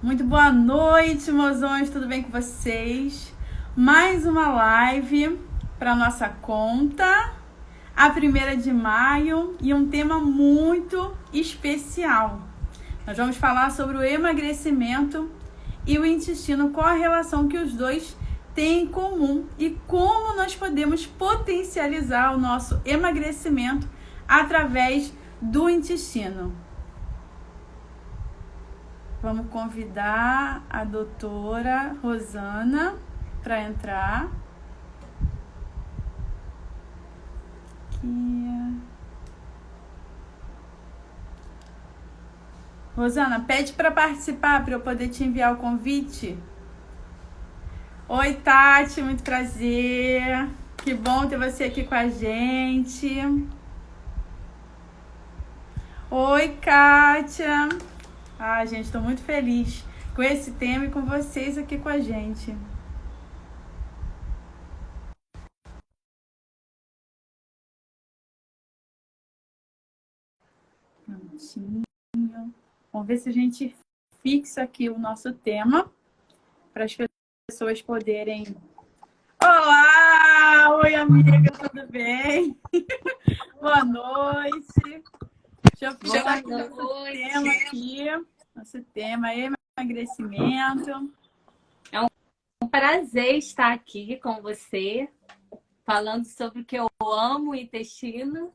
Muito boa noite, mozões, tudo bem com vocês? Mais uma live para nossa conta, a 1ª de maio, e um tema muito especial. Nós vamos falar sobre o emagrecimento e o intestino, qual a relação que os dois têm em comum e como nós podemos potencializar o nosso emagrecimento através do intestino. Vamos convidar a doutora Rosana para entrar. Aqui. Rosana, pede para participar, para eu poder te enviar o convite. Oi, Tati, muito prazer. Que bom ter você aqui com a gente. Oi, Kátia. Gente, estou muito feliz com esse tema e com vocês aqui com a gente. Vamos ver se a gente fixa aqui o nosso tema para as pessoas poderem... Olá! Oi, amiga, tudo bem? Boa noite. Deixa eu fixar aqui nosso tema aqui. Nosso tema é emagrecimento. É um prazer estar aqui com você, falando sobre o que eu amo, o intestino.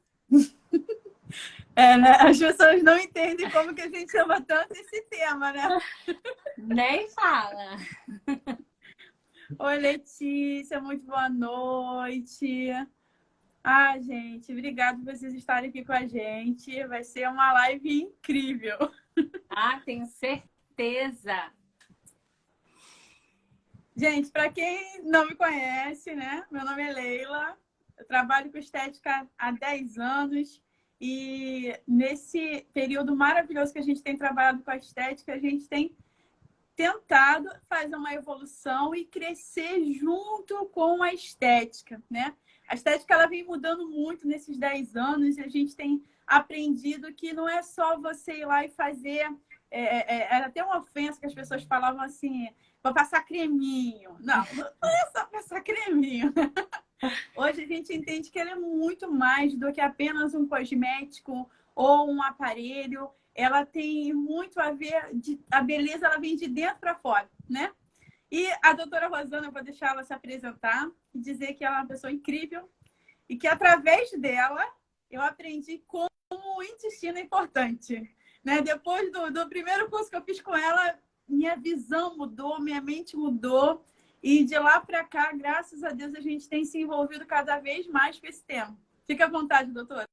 Né? As pessoas não entendem como que a gente ama tanto esse tema, né? Nem fala. Oi, Letícia, muito boa noite. Gente, obrigada por vocês estarem aqui com a gente. Vai ser uma live incrível. Tenho certeza. Gente, para quem não me conhece, né? Meu nome é Leila. Eu trabalho com estética há 10 anos. E nesse período maravilhoso que a gente tem trabalhado com a estética, a gente tem tentado fazer uma evolução e crescer junto com a estética, né? A estética ela vem mudando muito nesses 10 anos e a gente tem aprendido que não é só você ir lá e fazer... Era até uma ofensa que as pessoas falavam assim, vou passar creminho. Não é só passar creminho. Hoje a gente entende que ela é muito mais do que apenas um cosmético ou um aparelho. Ela tem muito a ver, a beleza ela vem de dentro para fora, né? E a doutora Rosana, eu vou deixar ela se apresentar e dizer que ela é uma pessoa incrível e que através dela eu aprendi como o intestino é importante. Né? Depois do primeiro curso que eu fiz com ela, minha visão mudou, minha mente mudou. E de lá para cá, graças a Deus, a gente tem se envolvido cada vez mais com esse tema. Fique à vontade, doutora.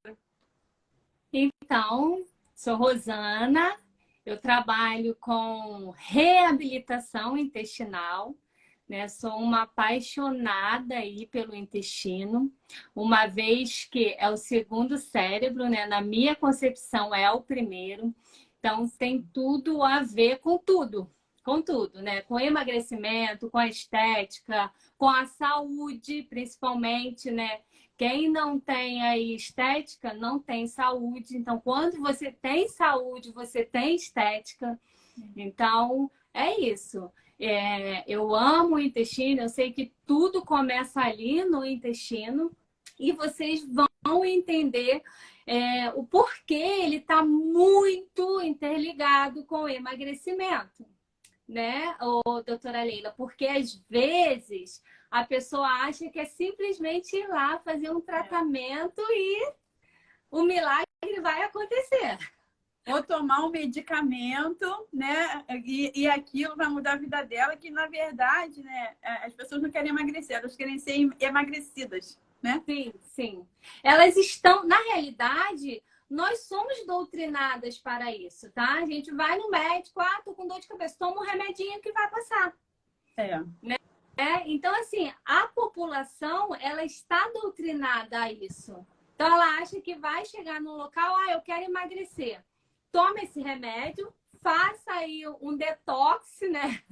Então, sou Rosana, eu trabalho com reabilitação intestinal, né? Sou uma apaixonada aí pelo intestino, uma vez que é o segundo cérebro, né? Na minha concepção é o primeiro, então tem tudo a ver com tudo, né? Com emagrecimento, com a estética, com a saúde, principalmente, né? Quem não tem aí estética, não tem saúde. Então, quando você tem saúde, você tem estética. Então, é isso. Eu amo o intestino, eu sei que tudo começa ali no intestino e vocês vão entender o porquê ele está muito interligado com o emagrecimento, né, doutora Leila? Porque às vezes a pessoa acha que é simplesmente ir lá fazer um tratamento e o milagre vai acontecer. Ou tomar um medicamento, né? E aquilo vai mudar a vida dela, que na verdade, né? As pessoas não querem emagrecer, elas querem ser emagrecidas, né? Sim, sim. Elas estão, na realidade, nós somos doutrinadas para isso, tá? A gente vai no médico, tô com dor de cabeça, toma um remedinho que vai passar. Né? Então, assim, a população, ela está doutrinada a isso. Então, ela acha que vai chegar num local, eu quero emagrecer. Toma esse remédio, faça aí um detox, né?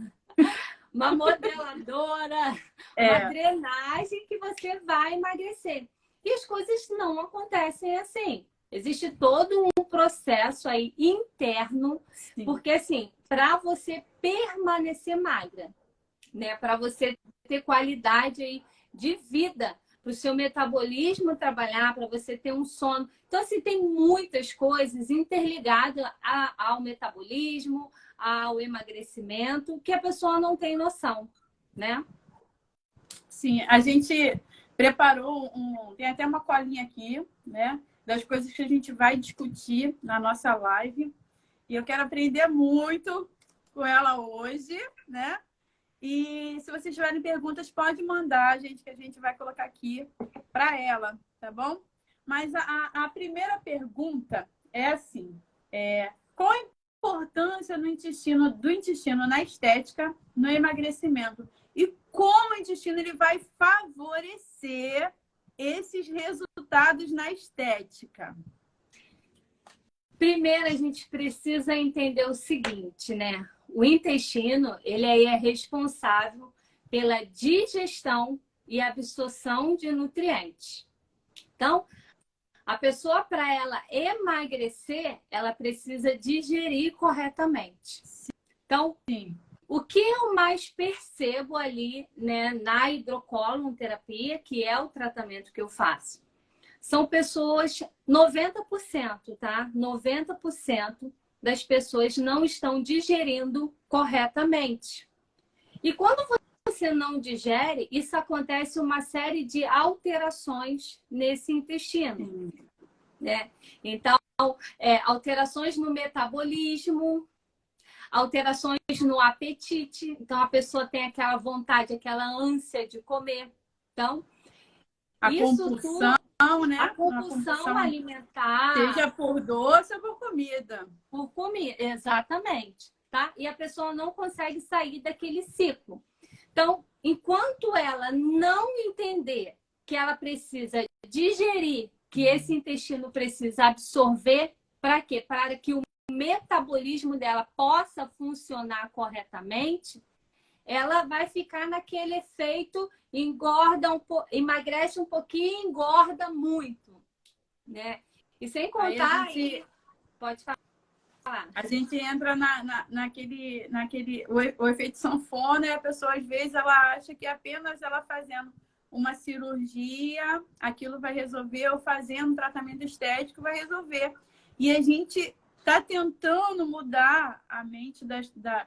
Uma modeladora, uma drenagem que você vai emagrecer. E as coisas não acontecem assim. Existe todo um processo aí interno, Sim. porque assim, para você permanecer magra, né? Para você ter qualidade aí de vida, para o seu metabolismo trabalhar, para você ter um sono. Então, assim, tem muitas coisas interligadas ao metabolismo, ao emagrecimento, que a pessoa não tem noção, né? Sim, a gente preparou tem até uma colinha aqui, né? Das coisas que a gente vai discutir na nossa live. E eu quero aprender muito com ela hoje, né? E se vocês tiverem perguntas, pode mandar, gente, que a gente vai colocar aqui para ela, tá bom? Mas a primeira pergunta é assim: qual a importância do intestino na estética, no emagrecimento? E como o intestino ele vai favorecer esses resultados na estética? Primeiro, a gente precisa entender o seguinte, né? O intestino, ele é responsável pela digestão e absorção de nutrientes. Então, a pessoa, para ela emagrecer, ela precisa digerir corretamente. Então, Sim. O que eu mais percebo ali, né, na hidrocolon-terapia, que é o tratamento que eu faço, são pessoas, 90%, tá? 90% das pessoas não estão digerindo corretamente. E quando você não digere, isso acontece uma série de alterações nesse intestino, né? Então, alterações no metabolismo, alterações no apetite. Então, a pessoa tem aquela vontade, aquela ânsia de comer. Então, A isso compulsão, tudo, né? a Uma compulsão compulsão, alimentar seja por doce ou por comida. por comida, exatamente, tá? E a pessoa não consegue sair daquele ciclo. Então, enquanto ela não entender que ela precisa digerir, que esse intestino precisa absorver, para quê? Para que o metabolismo dela possa funcionar corretamente, ela vai ficar naquele efeito engorda emagrece um pouquinho, engorda muito, né? E sem Aí a contar gente, aí, pode falar. a gente entra o efeito sanfona e a pessoa, às vezes, ela acha que apenas ela fazendo uma cirurgia, aquilo vai resolver, ou fazendo um tratamento estético vai resolver. E a gente está tentando mudar a mente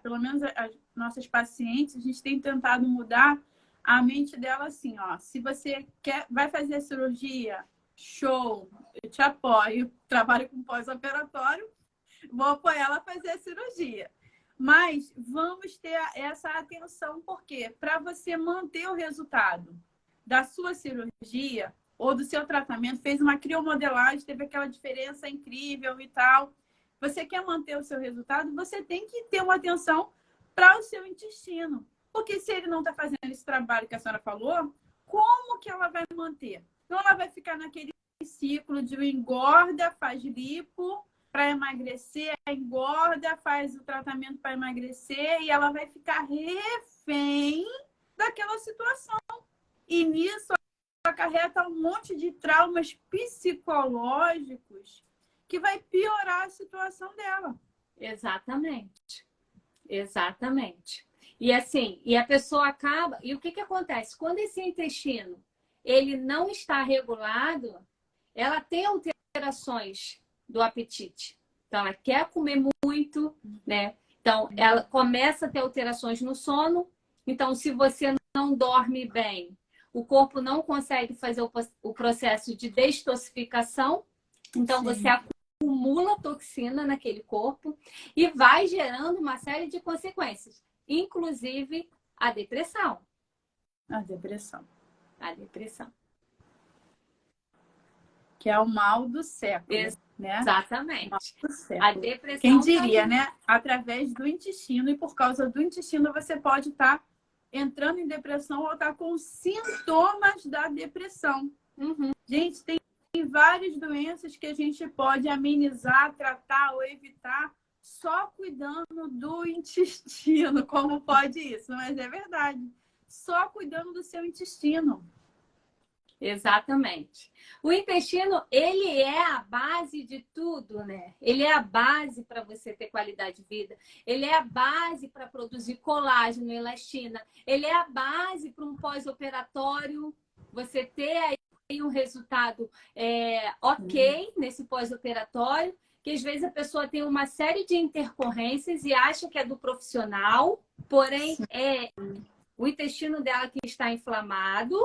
pelo menos as nossas pacientes, a gente tem tentado mudar a mente dela assim, ó. Se você vai fazer a cirurgia, show, eu te apoio, trabalho com pós-operatório, vou apoiar ela a fazer a cirurgia. Mas vamos ter essa atenção, porque para você manter o resultado da sua cirurgia ou do seu tratamento, fez uma criomodelagem, teve aquela diferença incrível e tal. Você quer manter o seu resultado, você tem que ter uma atenção para o seu intestino. Porque se ele não está fazendo esse trabalho que a senhora falou, como que ela vai manter? Então, ela vai ficar naquele ciclo de engorda, faz lipo, para emagrecer, engorda, faz o tratamento para emagrecer e ela vai ficar refém daquela situação. E nisso acarreta um monte de traumas psicológicos que vai piorar a situação dela. Exatamente. Exatamente. E assim, e a pessoa acaba. E o que acontece? Quando esse intestino ele não está regulado, ela tem alterações do apetite. Então, ela quer comer muito, né? Então, ela começa a ter alterações no sono. Então, se você não dorme bem, o corpo não consegue fazer o processo de detoxificação. Então, Sim. você acumula toxina naquele corpo e vai gerando uma série de consequências, inclusive a depressão. A depressão. A depressão. Que é o mal do século, né? Exatamente. A depressão. Quem diria, né? Através do intestino, e por causa do intestino você pode estar entrando em depressão ou estar com sintomas da depressão. Uhum. Gente, tem várias doenças que a gente pode amenizar, tratar ou evitar só cuidando do intestino. Como pode isso? Mas é verdade. Só cuidando do seu intestino. Exatamente. O intestino, ele é a base de tudo, né? Ele é a base para você ter qualidade de vida. Ele é a base para produzir colágeno, elastina. Ele é a base para um pós-operatório, você ter aí um resultado ok nesse pós-operatório, que às vezes a pessoa tem uma série de intercorrências e acha que é do profissional, porém o intestino dela que está inflamado,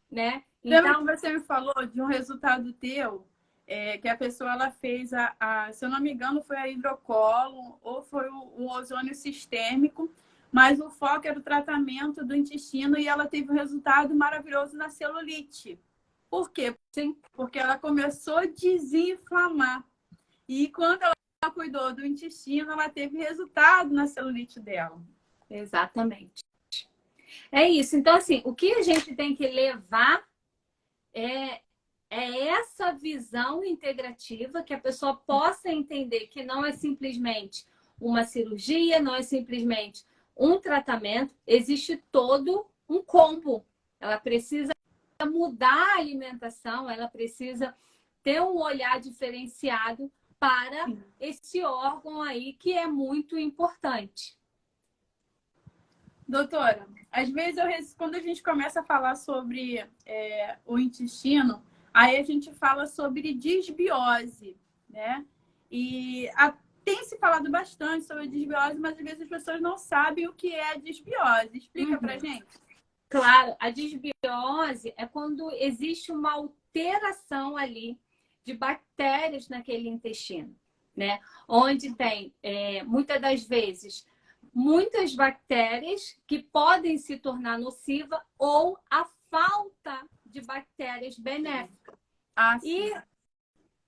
né? Então, você me falou de um resultado teu, que a pessoa ela fez, se eu não me engano, foi a hidrocolo ou foi o ozônio sistêmico, mas o foco era o tratamento do intestino e ela teve um resultado maravilhoso na celulite. Por quê? Sim. Porque ela começou a desinflamar. E quando ela cuidou do intestino, ela teve resultado na celulite dela. Exatamente. É isso. Então, assim, o que a gente tem que levar é essa visão integrativa, que a pessoa possa entender que não é simplesmente uma cirurgia, não é simplesmente um tratamento, existe todo um combo. Ela precisa mudar a alimentação, ela precisa ter um olhar diferenciado para esse órgão aí que é muito importante. Doutora, às vezes quando a gente começa a falar sobre o intestino, aí a gente fala sobre disbiose, né? E tem se falado bastante sobre disbiose, mas às vezes as pessoas não sabem o que é a disbiose. Explica pra gente. Claro, a disbiose é quando existe uma alteração ali de bactérias naquele intestino, né? Onde tem, muitas das vezes, muitas bactérias que podem se tornar nocivas ou a falta de bactérias benéficas.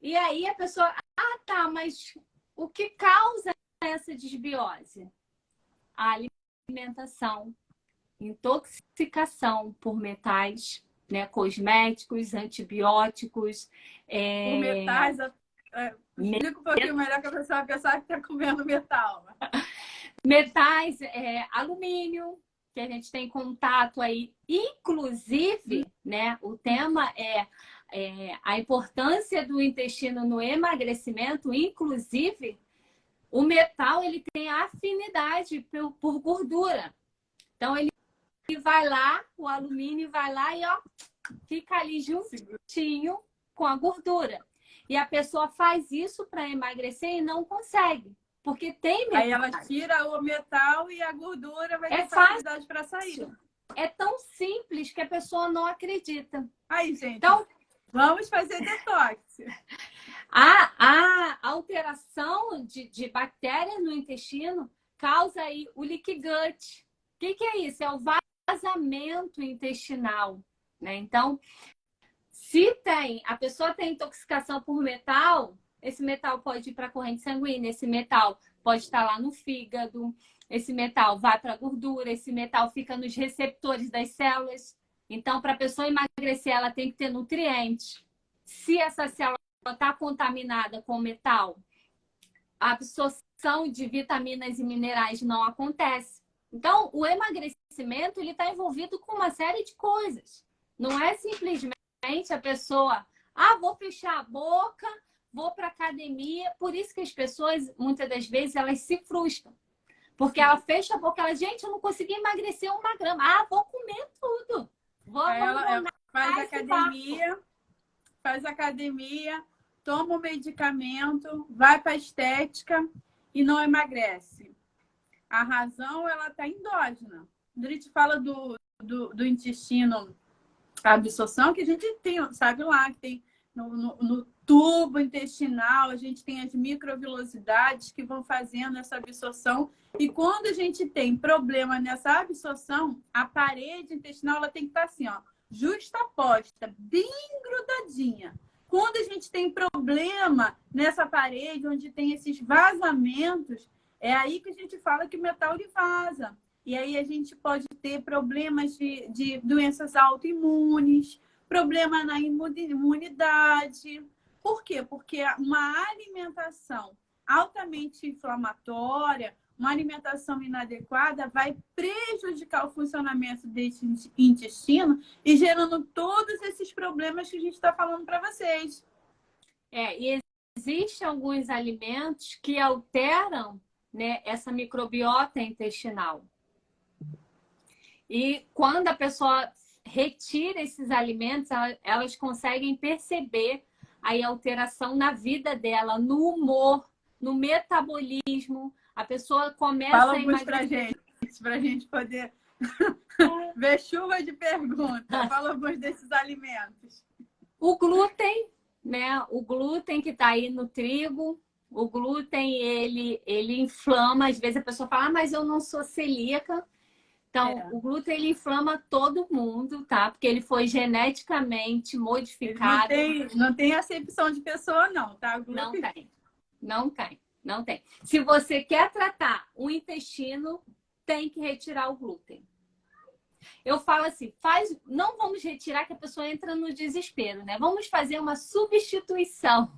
E aí a pessoa, tá, mas o que causa essa disbiose? A alimentação, intoxicação por metais, né, cosméticos, antibióticos. Por metais, explica um pouquinho melhor que a pessoa vai pensar que está comendo metal. Metais, alumínio, que a gente tem contato aí, inclusive, né, o tema é a importância do intestino no emagrecimento, inclusive, o metal ele tem afinidade por gordura. Então, ele vai lá, o alumínio vai lá e ó, fica ali juntinho com a gordura. E a pessoa faz isso para emagrecer e não consegue, porque tem metal. Aí ela tira o metal e a gordura vai ter facilidade para sair. É tão simples que a pessoa não acredita. Aí, gente, então, vamos fazer detox. A alteração de bactérias no intestino causa aí o leaky gut. O que é isso? É o vazamento intestinal, né? Então, se a pessoa tem intoxicação por metal, esse metal pode ir para a corrente sanguínea, esse metal pode estar lá no fígado, esse metal vai para a gordura, esse metal fica nos receptores das células. Então, para a pessoa emagrecer, ela tem que ter nutrientes. Se essa célula está contaminada com metal, a absorção de vitaminas e minerais não acontece. Então, o emagrecimento ele está envolvido com uma série de coisas. Não é simplesmente a pessoa, vou fechar a boca, vou para academia. Por isso que as pessoas, muitas das vezes, elas se frustram. Porque ela fecha a boca, gente, eu não consegui emagrecer 1 grama. Vou comer tudo. Ela faz academia, toma o medicamento, vai para a estética e não emagrece. A razão, ela está endógena. Quando a gente fala do intestino, a absorção, que a gente tem, sabe lá, que tem no tubo intestinal, a gente tem as microvilosidades que vão fazendo essa absorção. E quando a gente tem problema nessa absorção, a parede intestinal ela tem que estar assim, ó, justaposta, bem grudadinha. Quando a gente tem problema nessa parede, onde tem esses vazamentos, é aí que a gente fala que o metal ele vaza. E aí a gente pode ter problemas de doenças autoimunes, problema na imunidade. Por quê? Porque uma alimentação altamente inflamatória uma alimentação inadequada vai prejudicar o funcionamento desse intestino e gerando todos esses problemas que a gente está falando para vocês. E existem alguns alimentos que alteram, né, essa microbiota intestinal. E quando a pessoa retira esses alimentos, elas conseguem perceber aí a alteração na vida dela, no humor, no metabolismo. A pessoa começa Fala a alguns emagrecer. para a gente poder ver chuva de perguntas. Fala alguns desses alimentos. O glúten, né? O glúten que está aí no trigo, o glúten, ele inflama. Às vezes a pessoa fala, mas eu não sou celíaca. Então, o glúten, ele inflama todo mundo, tá? Porque ele foi geneticamente modificado. Não tem acepção de pessoa, não, tá? Glúten... Não tem. Se você quer tratar o intestino, tem que retirar o glúten. Eu falo assim, não vamos retirar que a pessoa entra no desespero, né? Vamos fazer uma substituição.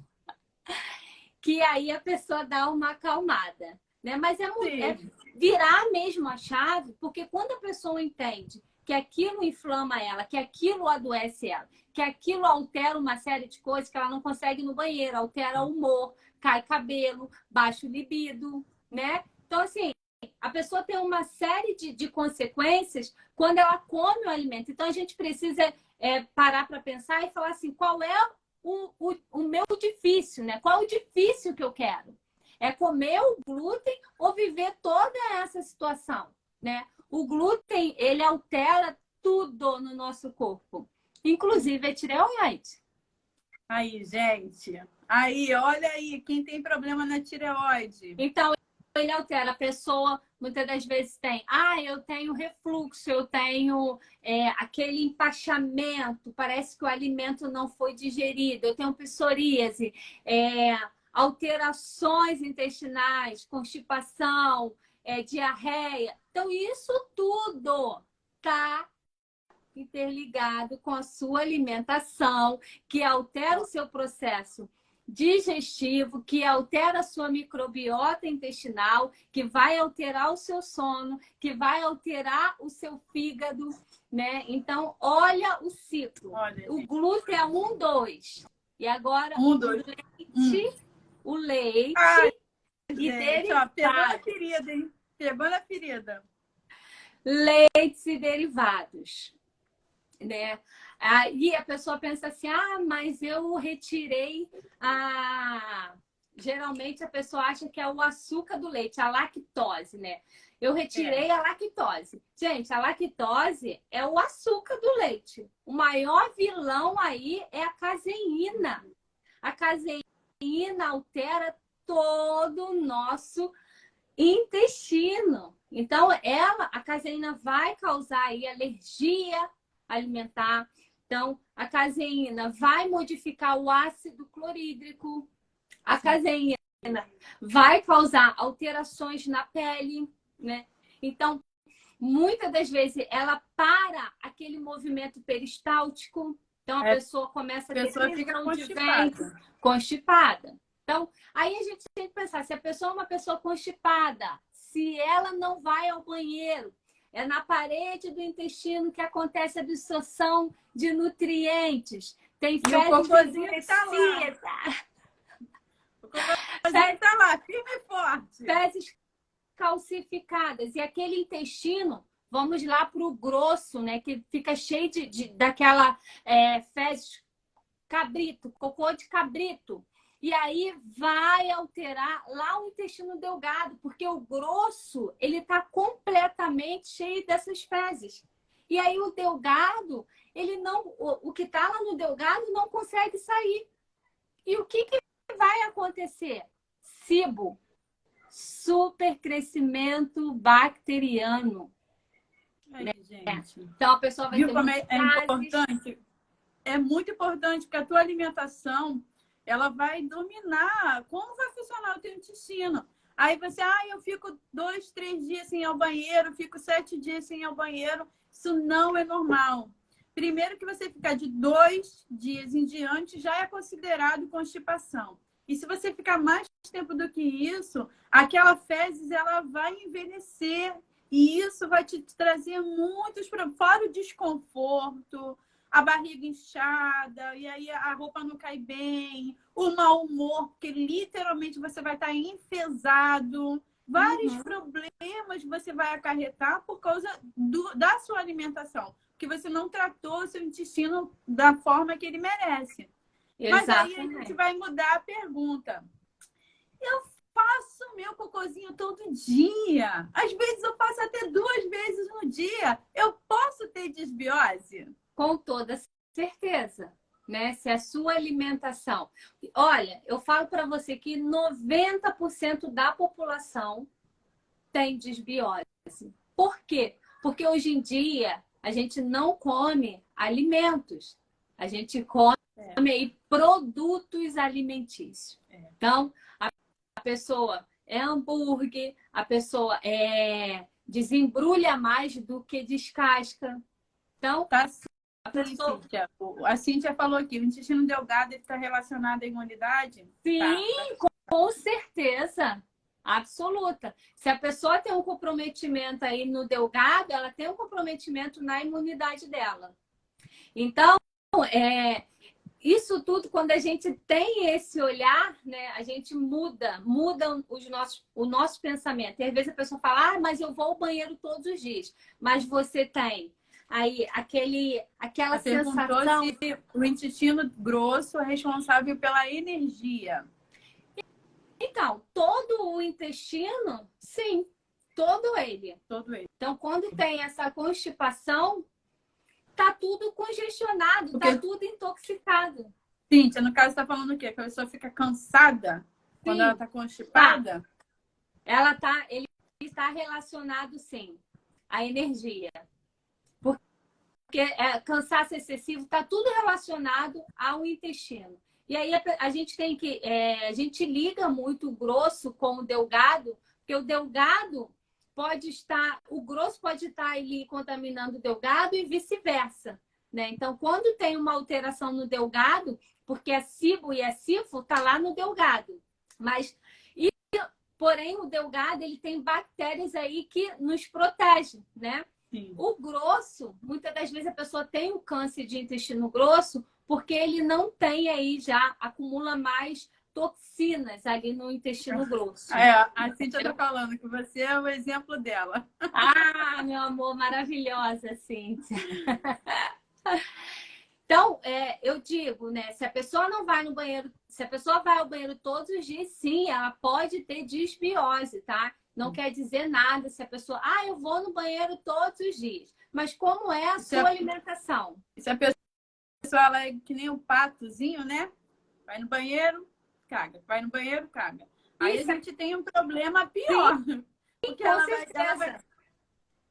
Que aí a pessoa dá uma acalmada, né? Mas é virar mesmo a chave, porque quando a pessoa entende que aquilo inflama ela, que aquilo adoece ela, que aquilo altera uma série de coisas, que ela não consegue ir no banheiro, altera o humor, cai cabelo, baixa o libido, né? Então, assim, a pessoa tem uma série de consequências quando ela come o alimento. Então, a gente precisa parar para pensar e falar assim, qual é o meu difícil, né? Qual é o difícil que eu quero? É comer o glúten ou viver toda essa situação, né? O glúten, ele altera tudo no nosso corpo, inclusive a tireoide. Aí, gente. Aí, olha aí, quem tem problema na tireoide. Então, ele altera. A pessoa, muitas das vezes, tem... eu tenho refluxo, eu tenho aquele empachamento, parece que o alimento não foi digerido, eu tenho psoríase, alterações intestinais, constipação, diarreia. Então, isso tudo está interligado com a sua alimentação, que altera o seu processo digestivo, que altera a sua microbiota intestinal, que vai alterar o seu sono, que vai alterar o seu fígado, né? Então, olha o ciclo. Olha, o glúten é 1, 2. E agora, 1, 2. O leite e derivados. Ó, pegou na ferida, hein? Pegou na ferida. Leites e derivados, né? Aí a pessoa pensa assim, mas eu retirei Geralmente a pessoa acha que é o açúcar do leite, a lactose, né? Eu retirei a lactose. Gente, a lactose é o açúcar do leite. O maior vilão aí é a caseína. A caseína altera todo o nosso intestino. Então, a caseína vai causar aí alergia alimentar. Então, a caseína vai modificar o ácido clorídrico. A caseína vai causar alterações na pele, né? Então, muitas das vezes, ela para aquele movimento peristáltico. Então, a pessoa começa a ter prisão de ventre, constipada. Então, aí a gente tem que pensar, se a pessoa é uma pessoa constipada, se ela não vai ao banheiro, é na parede do intestino que acontece a absorção de nutrientes. Tem fezes endurecidas. O cocôzinho tá lá, firme e forte. Fezes calcificadas. E aquele intestino, vamos lá para o grosso, né? Que fica cheio daquela fezes cabrito, cocô de cabrito. E aí vai alterar lá o intestino delgado, porque o grosso, ele está completamente cheio dessas fezes. E aí o delgado, o que está lá no delgado não consegue sair. E o que vai acontecer? SIBO, supercrescimento bacteriano. Aí, gente. Então a pessoa vai ter importante. É muito importante que a tua alimentação ela vai dominar como vai funcionar o teu intestino. Aí você, eu fico 2, 3 dias sem ir ao banheiro, fico 7 dias sem ir ao banheiro. Isso não é normal. Primeiro que você ficar de 2 dias em diante já é considerado constipação. E se você ficar mais tempo do que isso, aquela fezes ela vai envelhecer. E isso vai te trazer muitos problemas. Fora o desconforto, a barriga inchada, e aí a roupa não cai bem, o mau humor, porque literalmente você vai estar enfesado. Vários problemas você vai acarretar por causa da sua alimentação. Porque você não tratou o seu intestino da forma que ele merece. Mas aí a gente vai mudar a pergunta. Eu faço meu cocôzinho todo dia. Às vezes eu faço até 2 vezes no dia. Eu posso ter desbiose? Com toda certeza, né? Se a sua alimentação... Olha, eu falo para você que 90% da população tem desbiose. Por quê? Porque hoje em dia a gente não come alimentos. A gente come produtos alimentícios. Então, a pessoa é hambúrguer, a pessoa desembrulha mais do que descasca. Então, tá, a pessoa... A Cíntia falou aqui, o intestino delgado está relacionado à imunidade? Sim, tá. Com certeza. Absoluta. Se a pessoa tem um comprometimento aí no delgado, ela tem um comprometimento na imunidade dela. Então, isso tudo, quando a gente tem esse olhar, né, a gente muda o nosso pensamento. E às vezes a pessoa fala, mas eu vou ao banheiro todos os dias. Mas você tem aí aquela sensação... Se o intestino grosso é responsável pela energia. Então, todo o intestino, sim, todo ele. Então, quando tem essa constipação, tá tudo congestionado, tá tudo intoxicado. Cíntia, no caso, está falando o quê? Que a pessoa fica cansada quando ela está constipada? Ele está relacionado, sim, à energia. Porque cansaço excessivo está tudo relacionado ao intestino. E aí a gente tem que... a gente liga muito o grosso com o delgado, porque o delgado pode estar... O grosso pode estar ali contaminando o delgado e vice-versa, né? Então, quando tem uma alteração no delgado, porque é cibo e é sifo, está lá no delgado. Porém, o delgado, ele tem bactérias aí que nos protegem, né? Sim. O grosso, muitas das vezes a pessoa tem um câncer de intestino grosso porque ele não tem aí já, acumula mais toxinas ali no intestino grosso. A Cíntia está falando que você é o exemplo dela. Ah, meu amor, maravilhosa, Cíntia. Então, eu digo, né, se a pessoa não vai no banheiro, se a pessoa vai ao banheiro todos os dias, sim, ela pode ter disbiose, tá? Não quer dizer nada se a pessoa, eu vou no banheiro todos os dias. Mas como é a sua alimentação? Se a pessoa ela é que nem um patozinho, né? Vai no banheiro, caga. Vai no banheiro, caga. Aí a gente tem um problema pior. Sim, porque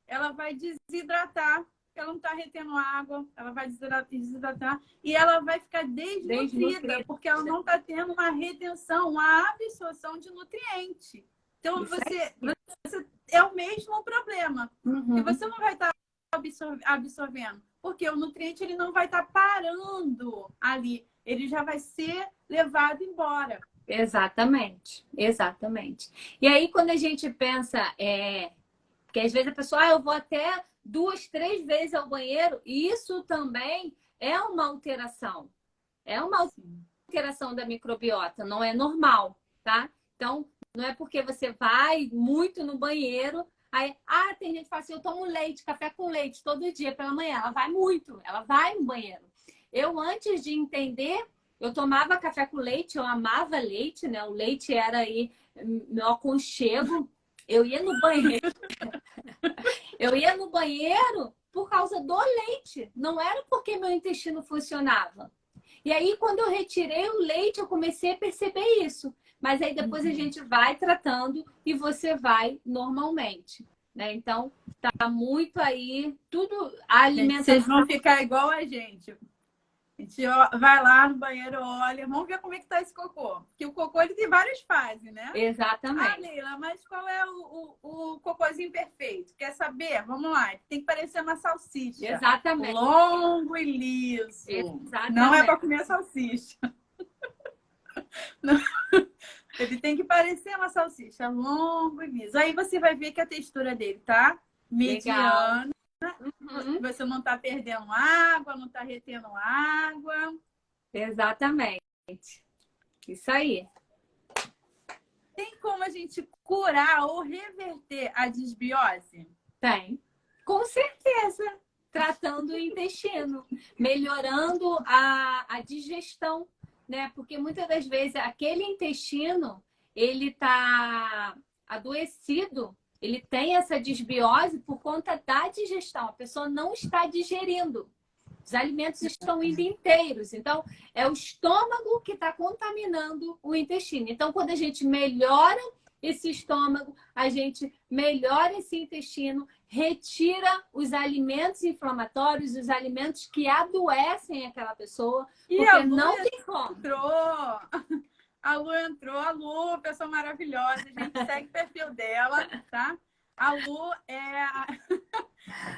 ela vai desidratar. Ela não está retendo água, ela vai desidratar e ela vai ficar desnutrida, porque ela não está tendo uma retenção, uma absorção de nutriente. Então, você é o mesmo problema. E você não vai estar absorvendo, porque o nutriente ele não vai estar parando ali. Ele já vai ser levado embora. Exatamente, exatamente. E aí, quando a gente pensa, porque às vezes a pessoa, eu vou até 2, 3 vezes ao banheiro, e isso também é uma alteração. É uma alteração da microbiota, não é normal, tá? Então, não é porque você vai muito no banheiro, aí, tem gente que fala assim, eu tomo leite, café com leite todo dia pela manhã. Ela vai muito, ela vai no banheiro. Eu, antes de entender, eu tomava café com leite, eu amava leite, né? O leite era aí meu aconchego. Eu ia no banheiro. Eu ia no banheiro por causa do leite. Não era porque meu intestino funcionava. E aí, quando eu retirei o leite, eu comecei a perceber isso. Mas aí depois a gente vai tratando e você vai normalmente, né? Então, tá muito aí, tudo a alimentação. Vocês vão ficar igual a gente. A gente vai lá no banheiro, olha, vamos ver como é que tá esse cocô. Porque o cocô ele tem várias fases, né? Exatamente. Leila, mas qual é o cocôzinho perfeito? Quer saber? Vamos lá. Tem que parecer uma salsicha. Exatamente. Longo e liso. Exatamente. Não é para comer salsicha. Ele tem que parecer uma salsicha, longo e liso. Aí você vai ver que a textura dele tá Legal. mediana. Uhum. Você não tá perdendo água, não tá retendo água. Exatamente. Isso aí. Tem como a gente curar ou reverter a desbiose? Tem. Com certeza. Tratando o intestino, melhorando a digestão, né? Porque muitas das vezes aquele intestino, ele tá adoecido, ele tem essa desbiose por conta da digestão. A pessoa não está digerindo. Os alimentos estão indo inteiros. Então, é o estômago que está contaminando o intestino. Então, quando a gente melhora esse estômago, a gente melhora esse intestino, retira os alimentos inflamatórios, os alimentos que adoecem aquela pessoa, porque não tem como. A Lu entrou, a Lu, pessoa maravilhosa, a gente segue o perfil dela, tá? A Lu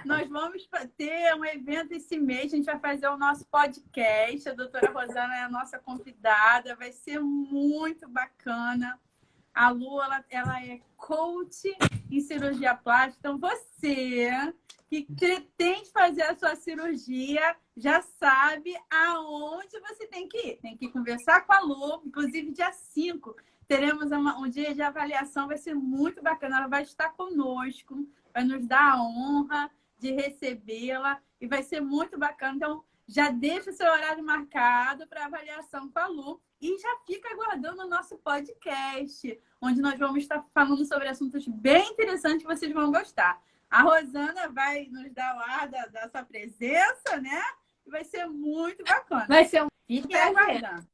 Nós vamos ter um evento esse mês, a gente vai fazer o nosso podcast. A doutora Rosana é a nossa convidada, vai ser muito bacana. A Lu, ela é coach em cirurgia plástica. Então, você que pretende fazer a sua cirurgia, já sabe aonde você tem que ir. Tem que conversar com a Lu, inclusive dia 5. Teremos um dia de avaliação, vai ser muito bacana. Ela vai estar conosco, vai nos dar a honra de recebê-la e vai ser muito bacana. Então, já deixa o seu horário marcado para avaliação com a Lu e já fica aguardando o nosso podcast, onde nós vamos estar falando sobre assuntos bem interessantes que vocês vão gostar. A Rosana vai nos dar o ar da sua presença, né? E vai ser muito bacana. Vai ser um Fiquem aguardando.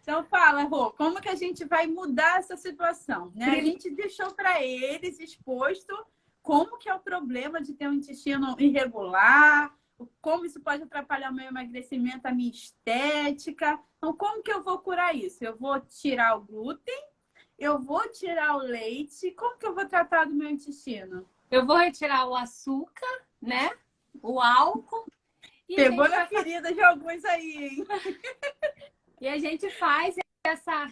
Então fala, Rô, como que a gente vai mudar essa situação? Né? A gente deixou para eles exposto como que é o problema de ter um intestino irregular, como isso pode atrapalhar o meu emagrecimento, a minha estética. Então, como que eu vou curar isso? Eu vou tirar o glúten? Eu vou tirar o leite? Como que eu vou tratar do meu intestino? Eu vou retirar o açúcar, né? O álcool. E pegou na ferida de alguns aí, hein? E a gente faz essa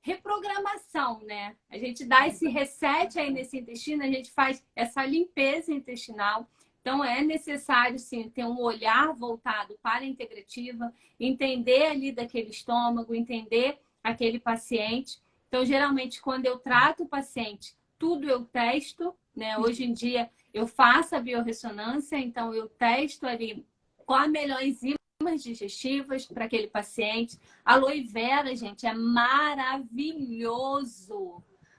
reprogramação, né? A gente dá esse reset aí nesse intestino, a gente faz essa limpeza intestinal. Então, é necessário, sim, ter um olhar voltado para a integrativa, entender ali daquele estômago, entender aquele paciente. Então, geralmente, quando eu trato o paciente, tudo eu testo, né? Hoje em dia, eu faço a biorressonância, então eu testo ali qual a melhor enzima digestivas para aquele paciente. Aloe vera, gente, é maravilhoso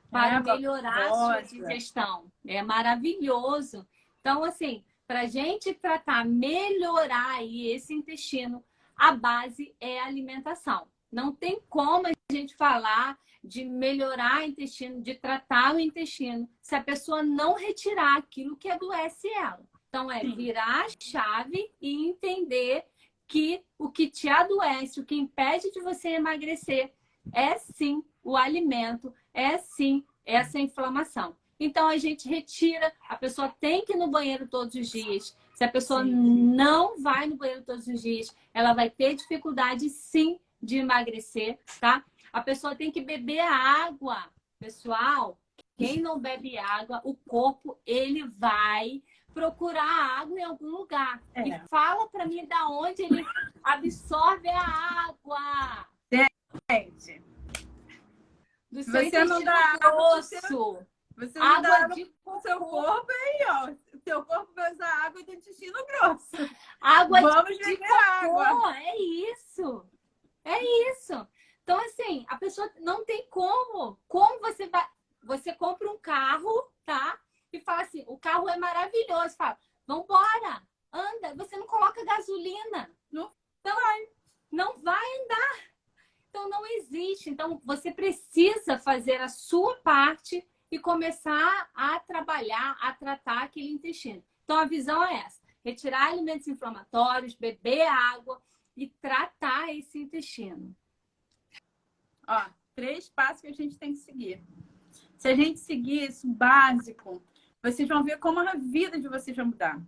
para melhorar a sua digestão. É maravilhoso. Então, assim, para a gente tratar, melhorar aí esse intestino, a base é a alimentação. Não tem como a gente falar de melhorar o intestino, de tratar o intestino, se a pessoa não retirar aquilo que adoece ela. Então, é virar a chave e entender que o que te adoece, o que impede de você emagrecer, é sim o alimento, é sim essa inflamação. Então, a gente retira, a pessoa tem que ir no banheiro todos os dias. Se a pessoa não vai no banheiro todos os dias, ela vai ter dificuldade sim de emagrecer, tá? A pessoa tem que beber água. Pessoal, quem não bebe água, o corpo, ele vai procurar água em algum lugar. E fala para mim da onde ele absorve a água. Gente, do seu intestino grosso. Você não dá água pro seu corpo aí, ó. O seu corpo vai usar água do intestino grosso. Água Vamos beber água. É isso. É isso. Então, assim, a pessoa não tem como. Como você vai... Você compra um carro, tá? E fala assim, o carro é maravilhoso. Fala, vambora, anda. Você não coloca gasolina. Não vai andar. Então, não existe. Então, você precisa fazer a sua parte e começar a trabalhar, a tratar aquele intestino. Então, a visão é essa. Retirar alimentos inflamatórios, beber água e tratar esse intestino. Ó, 3 passos que a gente tem que seguir. Se a gente seguir isso básico, vocês vão ver como a vida de vocês vai mudar.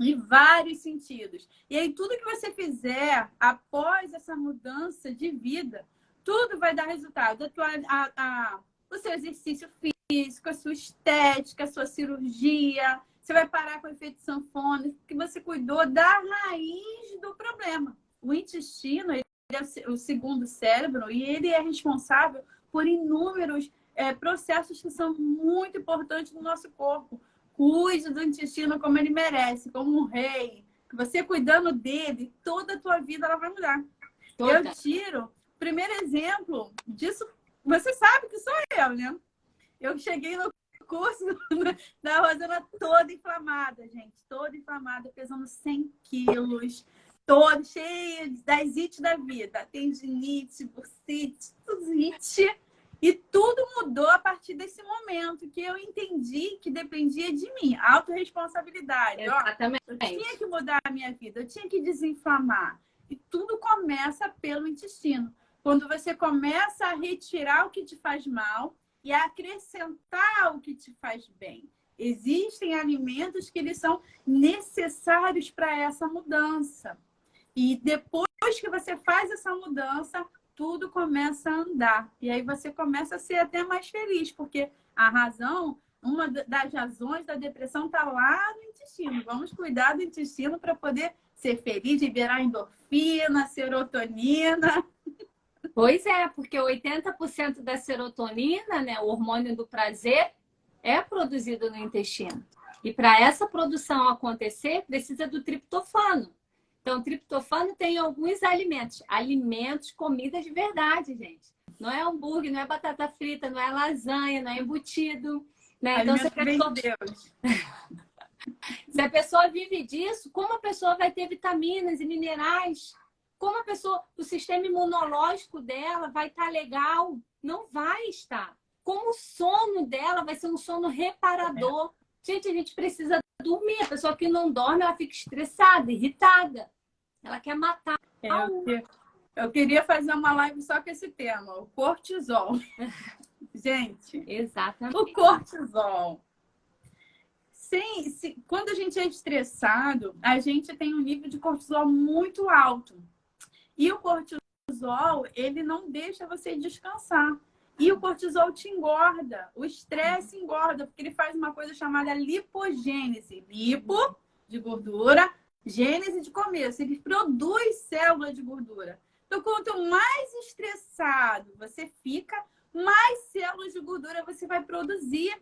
em vários sentidos. E aí, tudo que você fizer após essa mudança de vida, tudo vai dar resultado. O seu exercício físico, a sua estética, a sua cirurgia. Você vai parar com o efeito sanfona, que você cuidou da raiz do problema. O intestino, ele é o segundo cérebro e ele é responsável por inúmeros processos que são muito importantes no nosso corpo. Cuide do intestino como ele merece, como um rei. Você cuidando dele, toda a tua vida ela vai mudar. Toda. Eu tiro o primeiro exemplo disso. Você sabe que sou eu, né? Eu cheguei no curso da Rosana toda inflamada, gente. Toda inflamada, pesando 100 quilos. Toda cheia das ites da vida. Tendinite, bursite, tudo it. E tudo mudou a partir desse momento que eu entendi que dependia de mim. Autorresponsabilidade. Exatamente. Ó, eu tinha que mudar a minha vida, eu tinha que desinflamar. E tudo começa pelo intestino. Quando você começa a retirar o que te faz mal e a acrescentar o que te faz bem. Existem alimentos que eles são necessários para essa mudança. E depois que você faz essa mudança, tudo começa a andar. E aí você começa a ser até mais feliz, porque a razão, uma das razões da depressão está lá no intestino. Vamos cuidar do intestino para poder ser feliz, liberar endorfina, serotonina. Pois é, porque 80% da serotonina, né, o hormônio do prazer, é produzido no intestino. E para essa produção acontecer, precisa do triptofano. Então, o triptofano tem alguns alimentos. Alimentos, comidas de verdade, gente. Não é hambúrguer, não é batata frita, não é lasanha, não é embutido. Né? Então, se a pessoa vive disso, como a pessoa vai ter vitaminas e minerais? Como a pessoa, o sistema imunológico dela vai estar legal? Não vai estar. Como o sono dela vai ser um sono reparador. Gente, a gente precisa dormir. A pessoa que não dorme, ela fica estressada, irritada. Ela quer matar. Eu queria fazer uma live só com esse tema, o cortisol. Gente, exatamente. O cortisol. Quando a gente é estressado, a gente tem um nível de cortisol muito alto. E o cortisol, ele não deixa você descansar. E o cortisol te engorda. O estresse engorda, porque ele faz uma coisa chamada lipogênese. Lipo, de gordura, gênese de começo. Ele produz células de gordura. Então, quanto mais estressado você fica, mais células de gordura você vai produzir.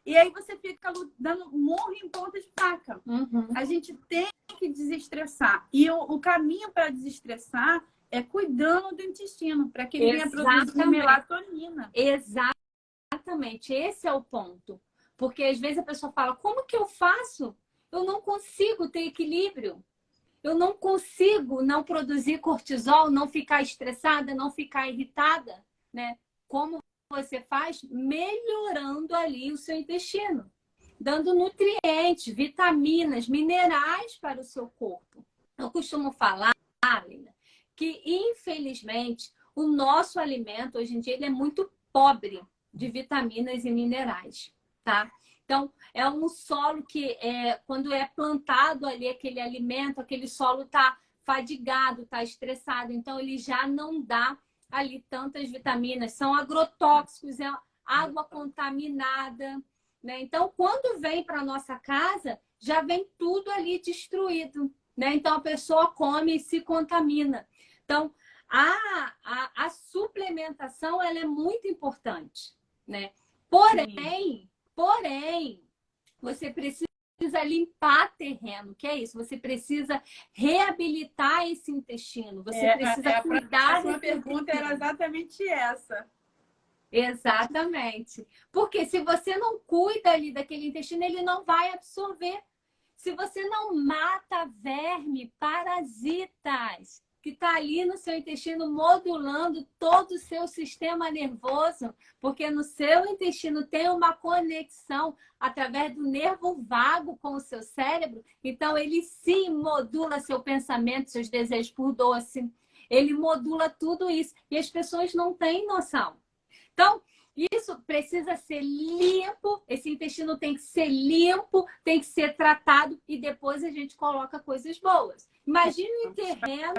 E aí você fica dando murro em ponta de faca. Uhum. A gente tem que desestressar. E o caminho para desestressar é cuidando do intestino, para que ele venha produzir melatonina. Exatamente. Esse é o ponto. Porque às vezes a pessoa fala, como que eu faço? Eu não consigo ter equilíbrio. Eu não consigo não produzir cortisol, não ficar estressada, não ficar irritada, né? Como você faz? Melhorando ali o seu intestino, dando nutrientes, vitaminas, minerais para o seu corpo. Eu costumo falar, Linda, que infelizmente o nosso alimento hoje em dia ele é muito pobre de vitaminas e minerais, tá? Então, é um solo que, quando é plantado ali aquele alimento, aquele solo está fadigado, está estressado. Então, ele já não dá ali tantas vitaminas. São agrotóxicos, é água contaminada. Né? Então, quando vem para a nossa casa, já vem tudo ali destruído. Né? Então, a pessoa come e se contamina. Então, a suplementação ela é muito importante. Né? Porém, você precisa limpar terreno, que é isso? Você precisa reabilitar esse intestino. Você precisa cuidar desse pergunta era exatamente essa. Exatamente. Porque se você não cuida ali daquele intestino, ele não vai absorver. Se você não mata verme, parasitas, que está ali no seu intestino modulando todo o seu sistema nervoso, porque no seu intestino tem uma conexão através do nervo vago com o seu cérebro, então ele sim modula seu pensamento, seus desejos por doce, ele modula tudo isso, e as pessoas não têm noção. Então, Isso precisa ser limpo, esse intestino tem que ser limpo, tem que ser tratado e depois a gente coloca coisas boas. Imagine um terreno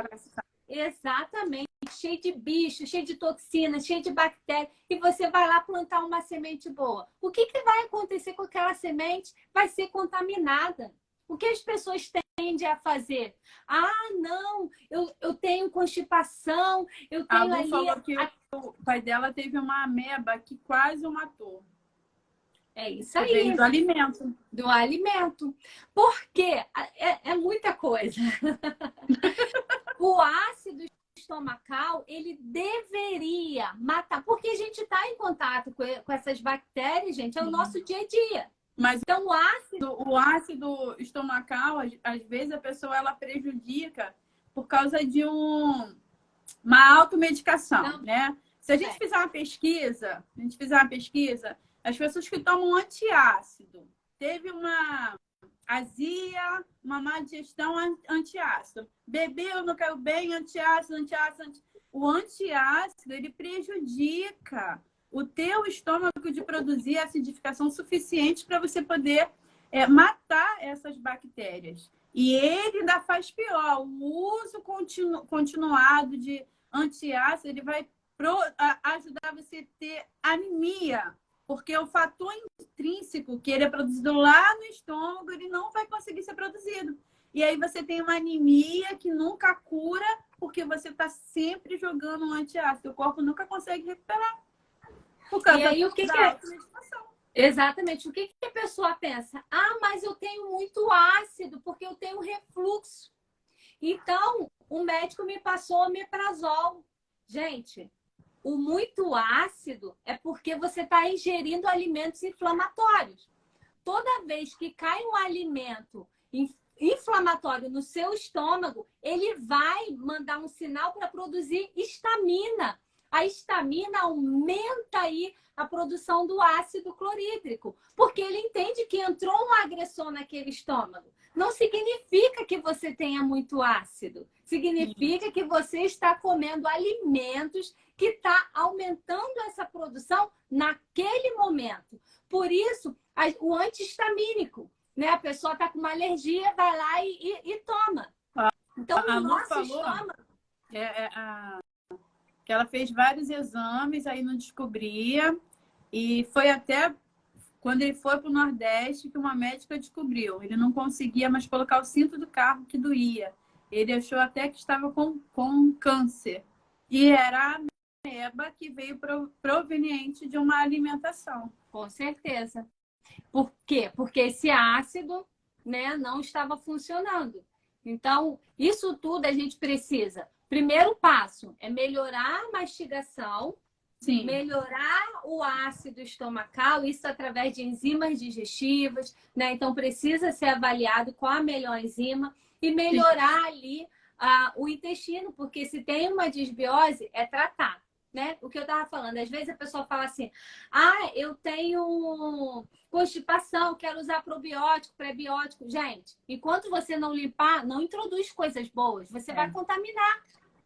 exatamente cheio de bicho, cheio de toxinas, cheio de bactérias e você vai lá plantar uma semente boa. O que vai acontecer com aquela semente? Vai ser contaminada. O que as pessoas tendem a fazer? Ah, não, eu tenho constipação, eu A tenho Lu ali... falou que o pai dela teve uma ameba que quase o matou. É isso Que veio aí, do alimento. do alimento. Por quê? É muita coisa. O ácido estomacal, ele deveria matar, porque a gente está em contato com essas bactérias, gente, é o nosso dia a dia. Mas Então, o ácido estomacal, às vezes a pessoa ela prejudica por causa de uma automedicação, não, né? Se a gente fizer uma pesquisa, as pessoas que tomam antiácido, teve uma azia, uma má digestão, antiácido. Bebeu, não caiu bem, antiácido. O antiácido, ele prejudica o teu estômago de produzir acidificação suficiente para você poder matar essas bactérias. E ele ainda faz pior. O uso continuado de antiácido, ele vai ajudar você a ter anemia, porque o fator intrínseco que ele é produzido lá no estômago, ele não vai conseguir ser produzido. E aí você tem uma anemia que nunca cura, porque você está sempre jogando um antiácido. O corpo nunca consegue recuperar. Por causa e aí, da automedicação. Exatamente. O que a pessoa pensa? Ah, mas eu tenho muito ácido, porque eu tenho refluxo. Então, o médico me passou omeprazol. Gente, o muito ácido é porque você está ingerindo alimentos inflamatórios. Toda vez que cai um alimento inflamatório no seu estômago, ele vai mandar um sinal para produzir histamina. A histamina aumenta aí a produção do ácido clorídrico, porque ele entende que entrou um agressor naquele estômago. Não significa que você tenha muito ácido. Significa que você está comendo alimentos que está aumentando essa produção naquele momento. Por isso, o antihistamínico, né? A pessoa está com uma alergia, vai lá e toma. Então, A o Lu nosso falou estômago... que ela fez vários exames, aí não descobria. E foi até quando ele foi para o Nordeste que uma médica descobriu. Ele não conseguia mais colocar o cinto do carro que doía. Ele achou até que estava com câncer. E era a ameba que veio proveniente de uma alimentação. Com certeza. Por quê? Porque esse ácido, né, não estava funcionando. Então, isso tudo a gente precisa. Primeiro passo é melhorar a mastigação, Sim. melhorar o ácido estomacal, isso através de enzimas digestivas, né? Então, precisa ser avaliado qual a melhor enzima e melhorar ali o intestino, porque se tem uma disbiose, é tratar. Né? O que eu estava falando, às vezes a pessoa fala assim: ah, eu tenho constipação, quero usar probiótico, prebiótico. Gente, enquanto você não limpar, não introduz coisas boas, você vai contaminar.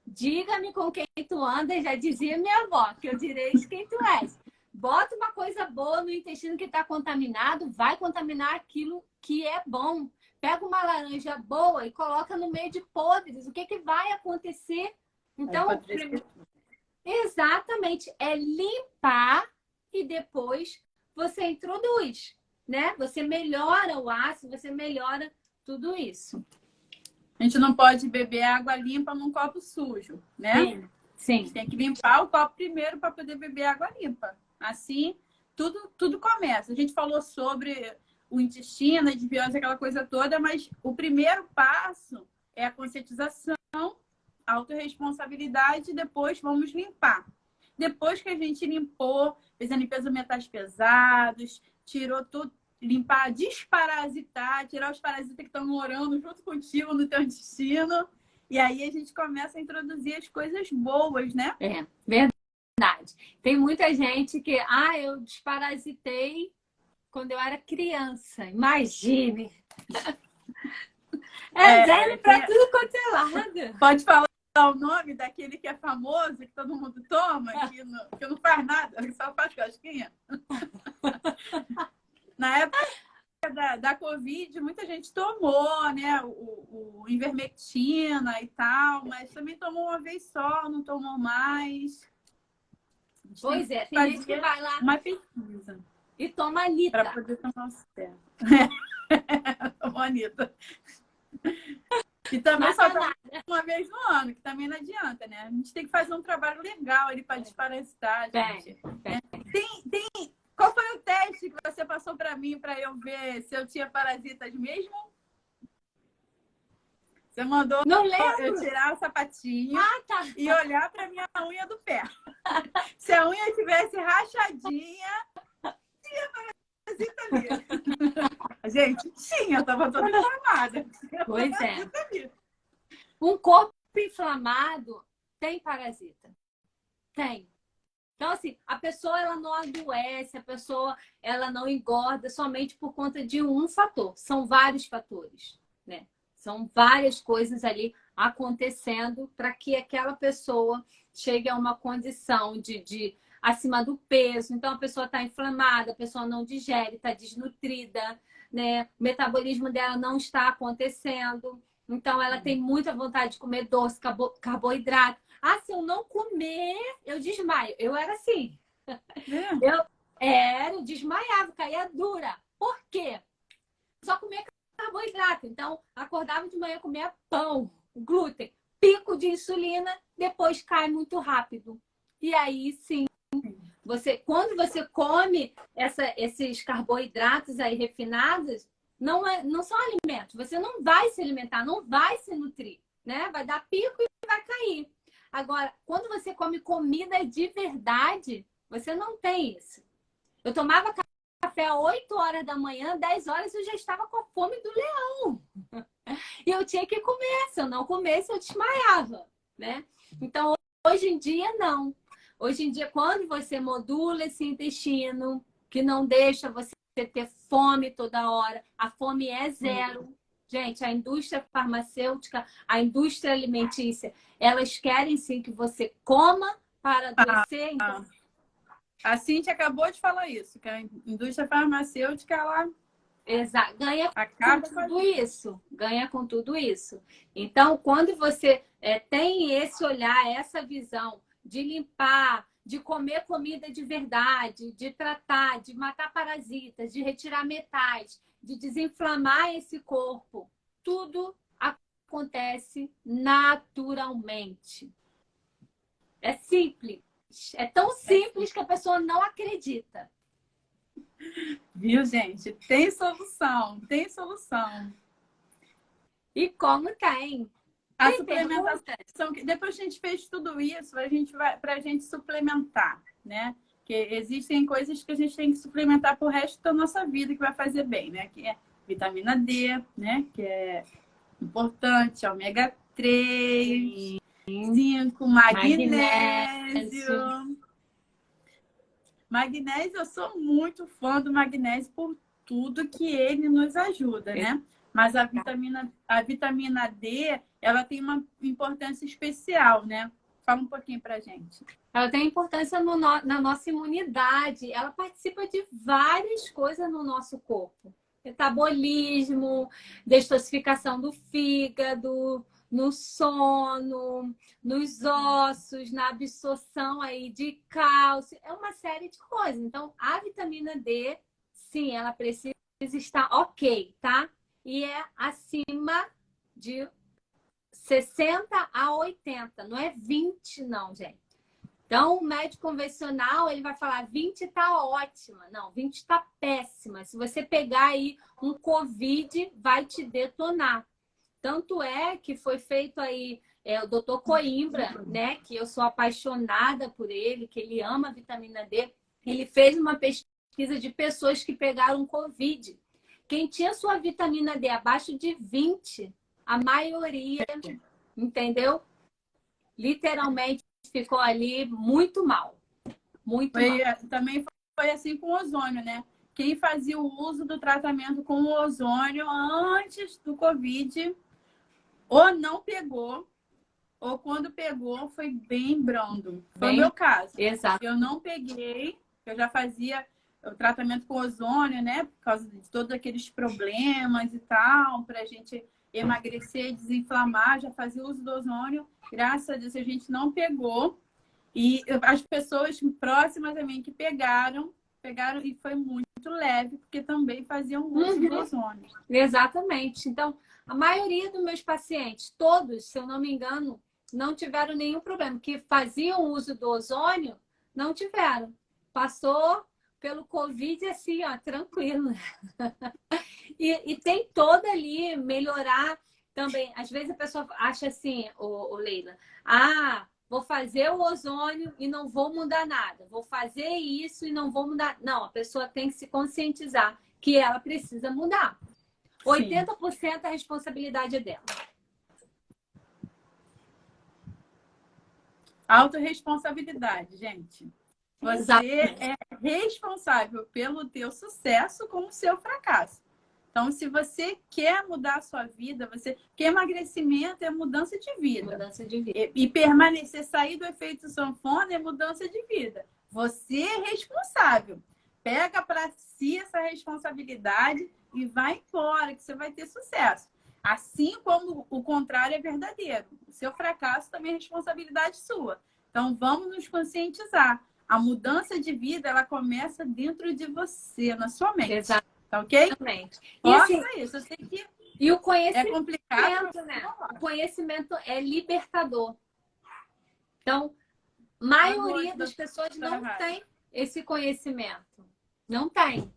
Diga-me com quem tu andas, já dizia minha avó, que eu direi quem tu és. Bota uma coisa boa no intestino que está contaminado, vai contaminar aquilo que é bom. Pega uma laranja boa e coloca no meio de podres. O que vai acontecer? Então, exatamente, é limpar e depois você introduz, né? Você melhora o ácido, você melhora tudo isso. A gente não pode beber água limpa num copo sujo, né? Sim. A gente tem que limpar o copo primeiro para poder beber água limpa. Assim, tudo começa. A gente falou sobre o intestino, a desbiose, aquela coisa toda, mas o primeiro passo é a conscientização, a autorresponsabilidade, e depois vamos limpar. Depois que a gente limpou, fez a limpeza metais pesados, tirou tudo, limpar, desparasitar, tirar os parasitas que estão morando junto contigo no teu intestino. E aí a gente começa a introduzir as coisas boas, né? É, verdade. Tem muita gente que, eu desparasitei quando eu era criança. Imagine! Velho para tudo quanto é lado. Pode falar o nome daquele que é famoso, que todo mundo toma, que não faz nada, só faz casquinha? Na época da Covid, muita gente tomou, né? O ivermectina e tal, mas também tomou uma vez só, não tomou mais. Pois é, tem gente que vai lá uma pesquisa e toma Anitta. para poder tomar o certo. Tomou Anitta. E também só toma uma vez no ano, que também não adianta, né? A gente tem que fazer um trabalho legal ali para desparasitar, gente. Qual foi o teste que você passou para mim para eu ver se eu tinha parasitas mesmo? Você mandou eu tirar o sapatinho e olhar para minha unha do pé. Se a unha tivesse rachadinha, tinha parasita ali. Gente, tinha, eu estava toda inflamada. Pois é. Um corpo inflamado tem parasita. Tem. Então, assim, a pessoa ela não adoece, a pessoa ela não engorda somente por conta de um fator. São vários fatores, né? São várias coisas ali acontecendo para que aquela pessoa chegue a uma condição de acima do peso. Então, a pessoa está inflamada, a pessoa não digere, está desnutrida, né? O metabolismo dela não está acontecendo. Então, ela tem muita vontade de comer doce, carboidrato. Ah, se eu não comer, eu desmaio. Eu era assim. Eu desmaiava, caía dura. Por quê? Só comia carboidrato. Então, acordava de manhã, comia pão, glúten, pico de insulina, depois cai muito rápido. E aí, sim, quando você come esses carboidratos aí refinados, não são alimentos. Você não vai se alimentar, não vai se nutrir, né? Vai dar pico e vai cair. Agora, quando você come comida de verdade, você não tem isso. Eu tomava café às 8 horas da manhã, 10 horas eu já estava com a fome do leão. E eu tinha que comer. Se eu não comesse, eu desmaiava, né? Então, hoje em dia, não. Hoje em dia, quando você modula esse intestino, que não deixa você ter fome toda hora, a fome é zero. Gente, a indústria farmacêutica, a indústria alimentícia, elas querem sim que você coma para adoecer. Então... A Cintia acabou de falar isso, que a indústria farmacêutica, ela ganha com tudo isso. Ganha com tudo isso. Então, quando você tem esse olhar, essa visão de limpar, de comer comida de verdade, de tratar, de matar parasitas, de retirar metais, de desinflamar esse corpo, tudo acontece naturalmente. É simples. É tão simples que a pessoa não acredita. Viu, gente? Tem solução, tem solução. E como tem? A suplementação, depois que a gente fez tudo isso, para a gente suplementar, né? Que existem coisas que a gente tem que suplementar pro resto da nossa vida que vai fazer bem, né? Que é vitamina D, né? Que é importante, ômega 3, zinco, magnésio. Magnésio, eu sou muito fã do magnésio por tudo que ele nos ajuda, né? Mas a vitamina D, ela tem uma importância especial, né? Fala um pouquinho pra gente. Ela tem importância na nossa imunidade. Ela participa de várias coisas no nosso corpo. Metabolismo, detoxificação do fígado, no sono, nos ossos, na absorção aí de cálcio. É uma série de coisas. Então, a vitamina D, sim, ela precisa estar ok, tá? E é acima de 60 a 80, não é 20 não, gente. Então, o médico convencional, ele vai falar 20 tá ótima. Não, 20 tá péssima. Se você pegar aí um Covid, vai te detonar. Tanto é que foi feito aí o Dr. Coimbra, né? Que eu sou apaixonada por ele, que ele ama a vitamina D. Ele fez uma pesquisa de pessoas que pegaram Covid. Quem tinha sua vitamina D abaixo de 20, a maioria, entendeu? Literalmente ficou ali muito mal. Muito mal. Também foi assim com o ozônio, né? Quem fazia o uso do tratamento com o ozônio antes do Covid ou não pegou, ou quando pegou foi bem brando. Foi Bem, o meu caso. exato. Eu não peguei, eu já fazia o tratamento com ozônio, né? Por causa de todos aqueles problemas e tal, para a gente emagrecer, desinflamar, já fazia uso do ozônio. Graças a Deus a gente não pegou. E as pessoas próximas a mim que pegaram e foi muito leve, porque também faziam uso do ozônio. Exatamente. Então, a maioria dos meus pacientes, todos, se eu não me engano, não tiveram nenhum problema. Que faziam uso do ozônio, não tiveram. Passou pelo Covid assim, ó, tranquilo. E tem toda ali melhorar também. Às vezes a pessoa acha assim, o Leila, vou fazer o ozônio e não vou mudar nada. Vou fazer isso e não vou mudar. Não, a pessoa tem que se conscientizar que ela precisa mudar. 80% a responsabilidade é dela. Autorresponsabilidade, gente. Você é responsável pelo teu sucesso com o seu fracasso. Então, se você quer mudar a sua vida, porque emagrecimento é mudança de vida. Mudança de vida. E permanecer, sair do efeito sanfona é mudança de vida. Você é responsável. Pega para si essa responsabilidade e vai embora, que você vai ter sucesso. Assim como o contrário é verdadeiro. O seu fracasso também é responsabilidade sua. Então, vamos nos conscientizar. A mudança de vida, ela começa dentro de você, na sua mente. Exato. Tá ok? Exatamente. E assim, isso. Eu sei que e o conhecimento, é complicado, né? O conhecimento é libertador. Então, a maioria das pessoas não tem esse conhecimento. Não tem.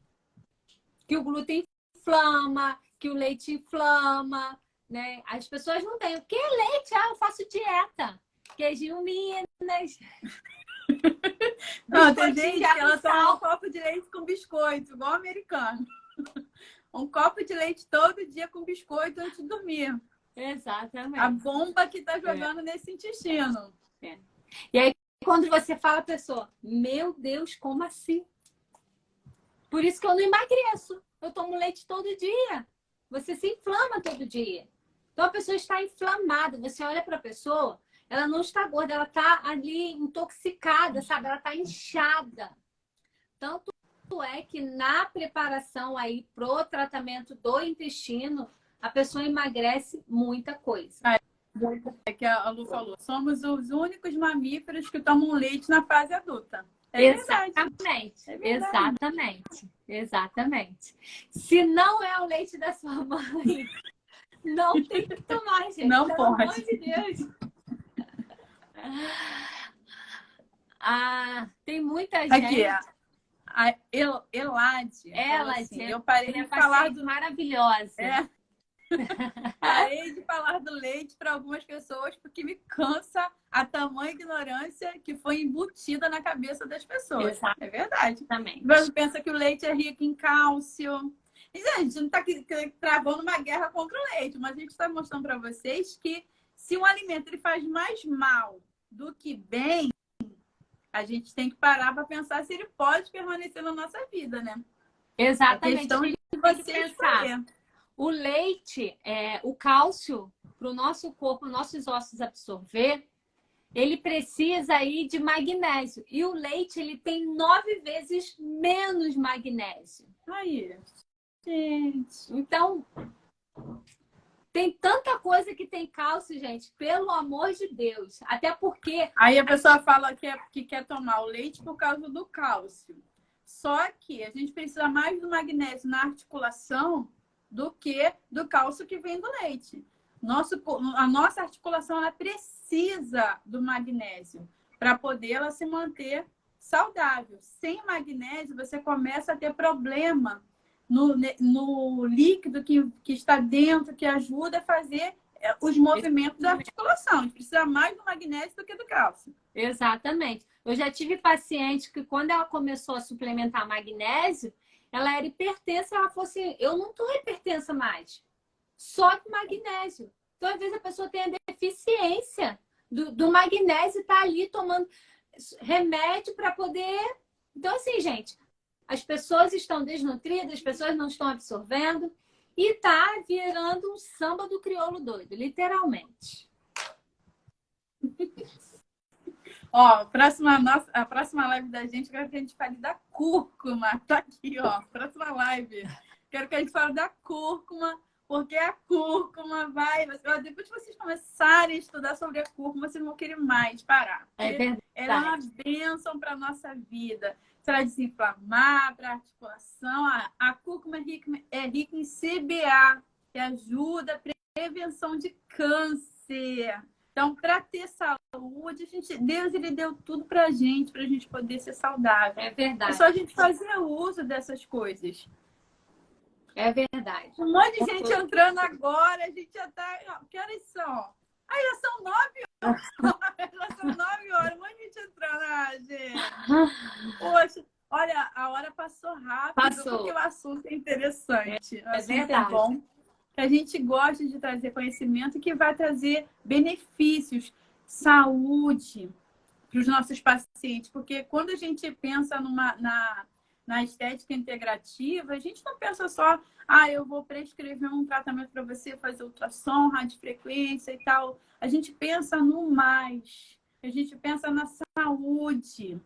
Que o glúten inflama, que o leite inflama, né? As pessoas não têm. O que é leite? Eu faço dieta. Queijinho Minas. Não, tem gente que ela toma um copo de leite com biscoito, igual americano. Um copo de leite todo dia com biscoito antes de dormir. Exatamente. A bomba que tá jogando nesse intestino. E aí, quando você fala a pessoa, meu Deus, como assim? Por isso que eu não emagreço. Eu tomo leite todo dia. Você se inflama todo dia. Então, a pessoa está inflamada. Você olha para a pessoa, ela não está gorda, ela está ali intoxicada, sabe? Ela está inchada. Tanto é que na preparação aí pro tratamento do intestino, a pessoa emagrece muita coisa. É que a Lu falou, somos os únicos mamíferos que tomam leite na fase adulta. Exatamente, exatamente, exatamente. Se não é o leite da sua mãe, não tem que tomar, gente. Não pelo pode. amor de Deus. Tem muita gente. Aqui, a Elade. Ela, assim, eu parei de falar do maravilhosa. Parei de falar do leite para algumas pessoas porque me cansa a tamanha ignorância que foi embutida na cabeça das pessoas. Exato. É verdade. Também. Você pensa que o leite é rico em cálcio. E, gente, a gente não está travando uma guerra contra o leite, mas a gente está mostrando para vocês que se um alimento ele faz mais mal do que bem, a gente tem que parar para pensar se ele pode permanecer na nossa vida, né? Exatamente. É questão de você pensar. escolher. O leite, o cálcio, para o nosso corpo, nossos ossos absorver, ele precisa aí de magnésio. E o leite, ele tem 9 vezes menos magnésio. Aí, gente. Então, tem tanta coisa que tem cálcio, gente, pelo amor de Deus. Até porque... Aí a pessoa fala que quer tomar o leite por causa do cálcio. Só que a gente precisa mais do magnésio na articulação do que do cálcio que vem do leite. A nossa articulação ela precisa do magnésio para poder ela se manter saudável. Sem magnésio, você começa a ter problema no líquido que está dentro, que ajuda a fazer os movimentos da articulação. A gente precisa mais do magnésio do que do cálcio. Exatamente. Eu já tive paciente que quando ela começou a suplementar magnésio, ela era hipertensa, ela falou assim, eu não tô hipertensa mais, só de magnésio. Então, às vezes, a pessoa tem a deficiência do magnésio e tá ali tomando remédio para poder... Então, assim, gente, as pessoas estão desnutridas, as pessoas não estão absorvendo e tá virando um samba do crioulo doido, literalmente. Ó, a próxima live da gente, quero que a gente fale da cúrcuma. Tá aqui, ó. Próxima live. Quero que a gente fale da cúrcuma, porque a cúrcuma vai. Depois que vocês começarem a estudar sobre a cúrcuma, vocês não vão querer mais parar. É verdade. Ela é uma bênção para a nossa vida. Para desinflamar, para articulação. A cúrcuma é rica em CBA, que ajuda a prevenção de câncer. Então, para ter saúde, Deus ele deu tudo para gente poder ser saudável. É verdade. É só a gente fazer uso dessas coisas. É verdade. Um monte de gente entrando agora, a gente já tá... Que horas são? Aí já são 9 horas. Já são 9 horas, um monte de gente entrando. Ah, gente. Poxa, olha, a hora passou rápido, porque o assunto é interessante. O assunto verdade. É bom. A gente gosta de trazer conhecimento que vai trazer benefícios, saúde para os nossos pacientes. Porque quando a gente pensa na estética integrativa, a gente não pensa só, eu vou prescrever um tratamento para você fazer ultrassom, radiofrequência e tal. A gente pensa no mais, a gente pensa na saúde.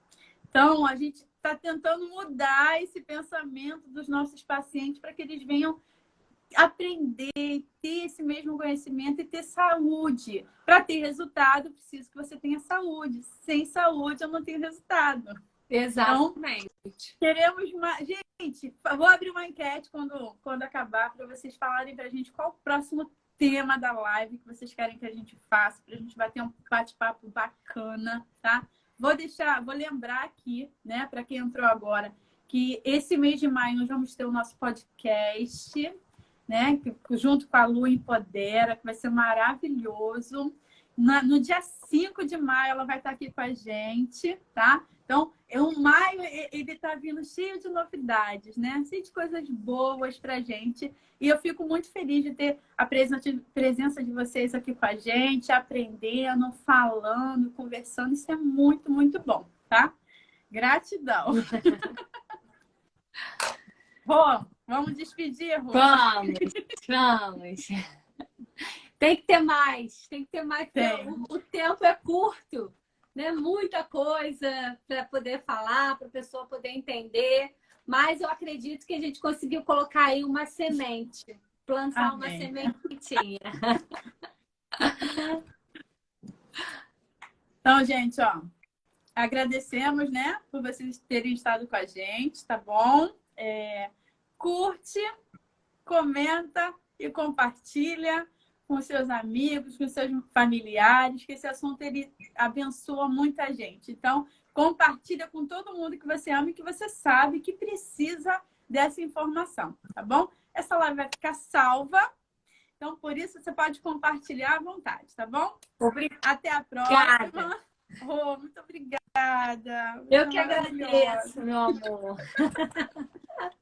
Então, a gente está tentando mudar esse pensamento dos nossos pacientes para que eles venham aprender, ter esse mesmo conhecimento e ter saúde. Para ter resultado, preciso que você tenha saúde. Sem saúde, eu não tenho resultado. Exatamente. Então, queremos mais. Gente, vou abrir uma enquete quando acabar, para vocês falarem para a gente qual o próximo tema da live que vocês querem que a gente faça, para a gente bater um bate-papo bacana, tá? Vou lembrar aqui, né, para quem entrou agora, que esse mês de maio nós vamos ter o nosso podcast, né? Junto com a Lu Empodera, que vai ser maravilhoso. No dia 5 de maio, ela vai estar aqui com a gente, tá? Então, o maio, ele tá vindo cheio de novidades, né? Cheio de coisas boas pra gente. E eu fico muito feliz de ter a presença de vocês aqui com a gente, aprendendo, falando, conversando. Isso é muito, muito bom, tá? Gratidão. Rô, vamos despedir, Rô? Vamos. Tem que ter mais, o tempo é curto, né? Muita coisa para poder falar, para a pessoa poder entender, mas eu acredito que a gente conseguiu colocar aí uma semente, plantar uma sementinha. Então, gente, ó, agradecemos, né, por vocês terem estado com a gente, tá bom? Curte, comenta e compartilha com seus amigos, com seus familiares, que esse assunto ele abençoa muita gente. Então, compartilha com todo mundo que você ama e que você sabe que precisa dessa informação, tá bom? Essa live vai ficar salva, então por isso você pode compartilhar à vontade, tá bom? Até a próxima. Oh, muito obrigada. Eu que agradeço, meu amor.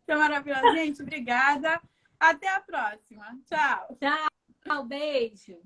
Que maravilhoso. Gente, obrigada. Até a próxima. Tchau. Tchau, beijo.